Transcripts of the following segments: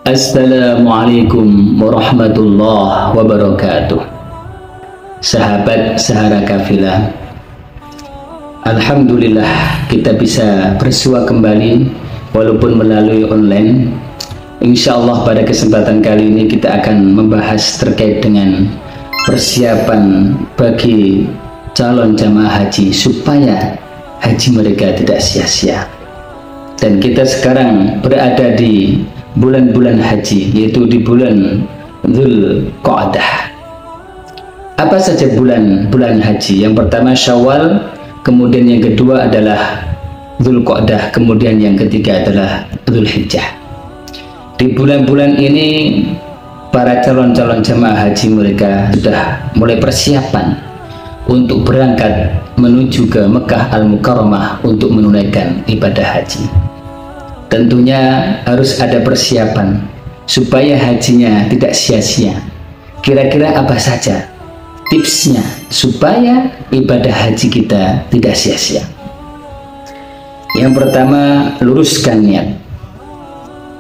Assalamualaikum warahmatullahi wabarakatuh. Sahabat Sahara Kafilah, alhamdulillah kita bisa bersua kembali walaupun melalui online. Insya Allah pada kesempatan kali ini kita akan membahas terkait dengan persiapan bagi calon jamaah haji supaya haji mereka tidak sia-sia. Dan kita sekarang berada di bulan-bulan haji, yaitu di bulan Dzulqa'dah. Apa saja bulan-bulan haji? Yang pertama Syawal, kemudian yang kedua adalah Dzulqa'dah, kemudian yang ketiga adalah Dzulhijjah. Di bulan-bulan ini para calon-calon jamaah haji mereka sudah mulai persiapan untuk berangkat menuju ke Mekah Al-Mukarramah untuk menunaikan ibadah haji. Tentunya harus ada persiapan supaya hajinya tidak sia-sia. Kira-kira apa saja tipsnya supaya ibadah haji kita tidak sia-sia? Yang pertama, luruskan niat.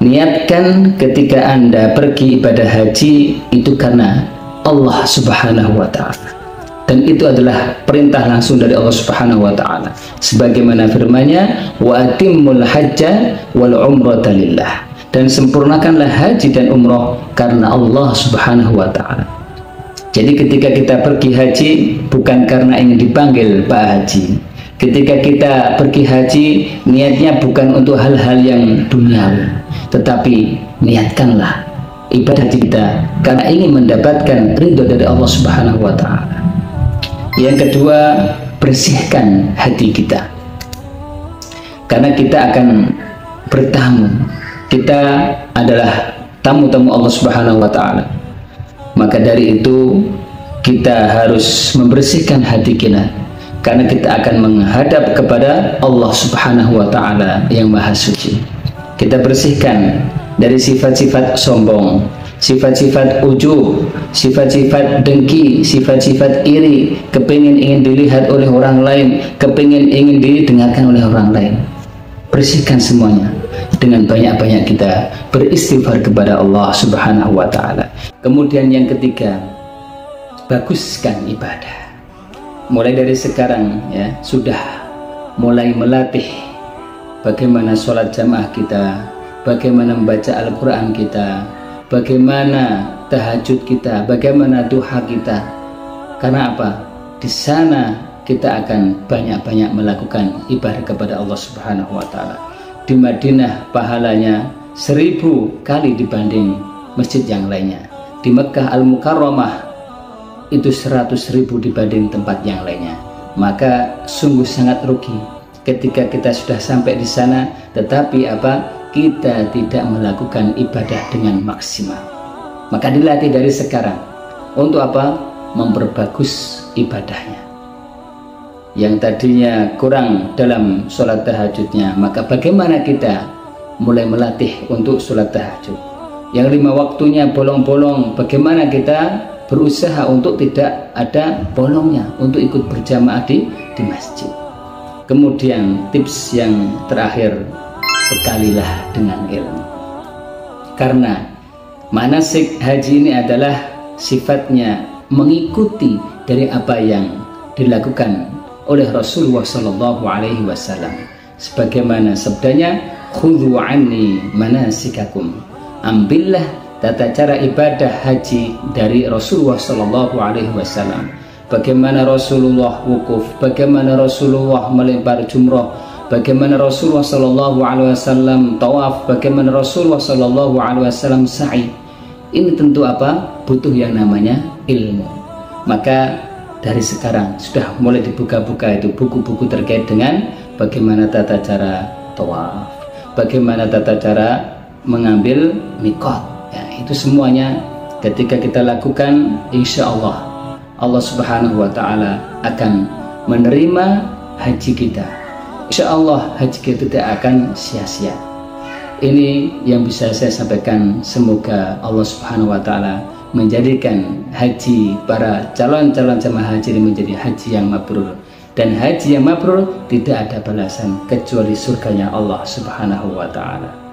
Niatkan ketika Anda pergi ibadah haji itu karena Allah Subhanahu wa Ta'ala. Dan itu adalah perintah langsung dari Allah Subhanahu wa Ta'ala, sebagaimana firman-Nya, wa atimmul hajja wal umrata lillah, dan sempurnakanlah haji dan umroh karena Allah Subhanahu wa Ta'ala. Jadi ketika kita pergi haji bukan karena ingin dipanggil Pak Haji. Ketika kita pergi haji niatnya bukan untuk hal-hal yang duniawi, tetapi niatkanlah ibadah kita karena ingin mendapatkan ridho dari Allah Subhanahu wa Ta'ala. Yang kedua, bersihkan hati kita, karena kita akan bertamu. Kita adalah tamu-tamu Allah Subhanahu wa Ta'ala. Maka dari itu kita harus membersihkan hati kita, karena kita akan menghadap kepada Allah Subhanahu wa Ta'ala yang maha suci. Kita bersihkan dari sifat-sifat sombong, sifat-sifat ujub, sifat-sifat dengki, sifat-sifat iri, kepingin ingin dilihat oleh orang lain, kepingin ingin didengarkan oleh orang lain. Bersihkan semuanya dengan banyak-banyak kita beristighfar kepada Allah Subhanahu wa Ta'ala. Kemudian yang ketiga, baguskan ibadah. Mulai dari sekarang ya, sudah mulai melatih bagaimana sholat jamaah kita, bagaimana membaca Al-Quran kita, bagaimana tahajud kita, bagaimana duha kita. Karena apa? Di sana kita akan banyak-banyak melakukan ibadah kepada Allah Subhanahu wa Ta'ala. Di Madinah pahalanya 1000 kali dibanding masjid yang lainnya. Di Mekah Al-Mukarramah itu 100.000 dibanding tempat yang lainnya. Maka sungguh sangat rugi ketika kita sudah sampai di sana tetapi apa? Kita tidak melakukan ibadah dengan maksimal. Maka dilatih dari sekarang. Untuk apa? Memperbagus ibadahnya. Yang tadinya kurang dalam sholat tahajudnya, maka bagaimana kita mulai melatih untuk sholat tahajud. Yang 5 waktunya bolong-bolong, bagaimana kita berusaha untuk tidak ada bolongnya, untuk ikut berjamaah di masjid. Kemudian tips yang terakhir, bekalilah dengan ilmu. Karena manasik haji ini adalah sifatnya mengikuti dari apa yang dilakukan oleh Rasulullah Sallallahu Alaihi Wasallam, sebagaimana sabdanya, khudhu anni manasikakum, ambillah tata cara ibadah haji dari Rasulullah Sallallahu Alaihi Wasallam. Bagaimana Rasulullah wukuf, bagaimana Rasulullah melempar jumrah, bagaimana Rasulullah Sallallahu Alaihi Wasallam tawaf, bagaimana Rasulullah Sallallahu Alaihi Wasallam sa'i. Ini tentu apa? Butuh yang namanya ilmu. Maka dari sekarang sudah mulai dibuka-buka itu buku-buku terkait dengan bagaimana tata cara tawaf, bagaimana tata cara mengambil mikot. Ya, itu semuanya ketika kita lakukan, insya Allah Allah Subhanahu wa Ta'ala akan menerima haji kita. Insya Allah haji kita tidak akan sia-sia. Ini yang bisa saya sampaikan. Semoga Allah Subhanahu wa Ta'ala menjadikan haji para calon-calon jamaah haji ini menjadi haji yang mabrur. Dan haji yang mabrur tidak ada balasan kecuali surganya Allah Subhanahu wa Ta'ala.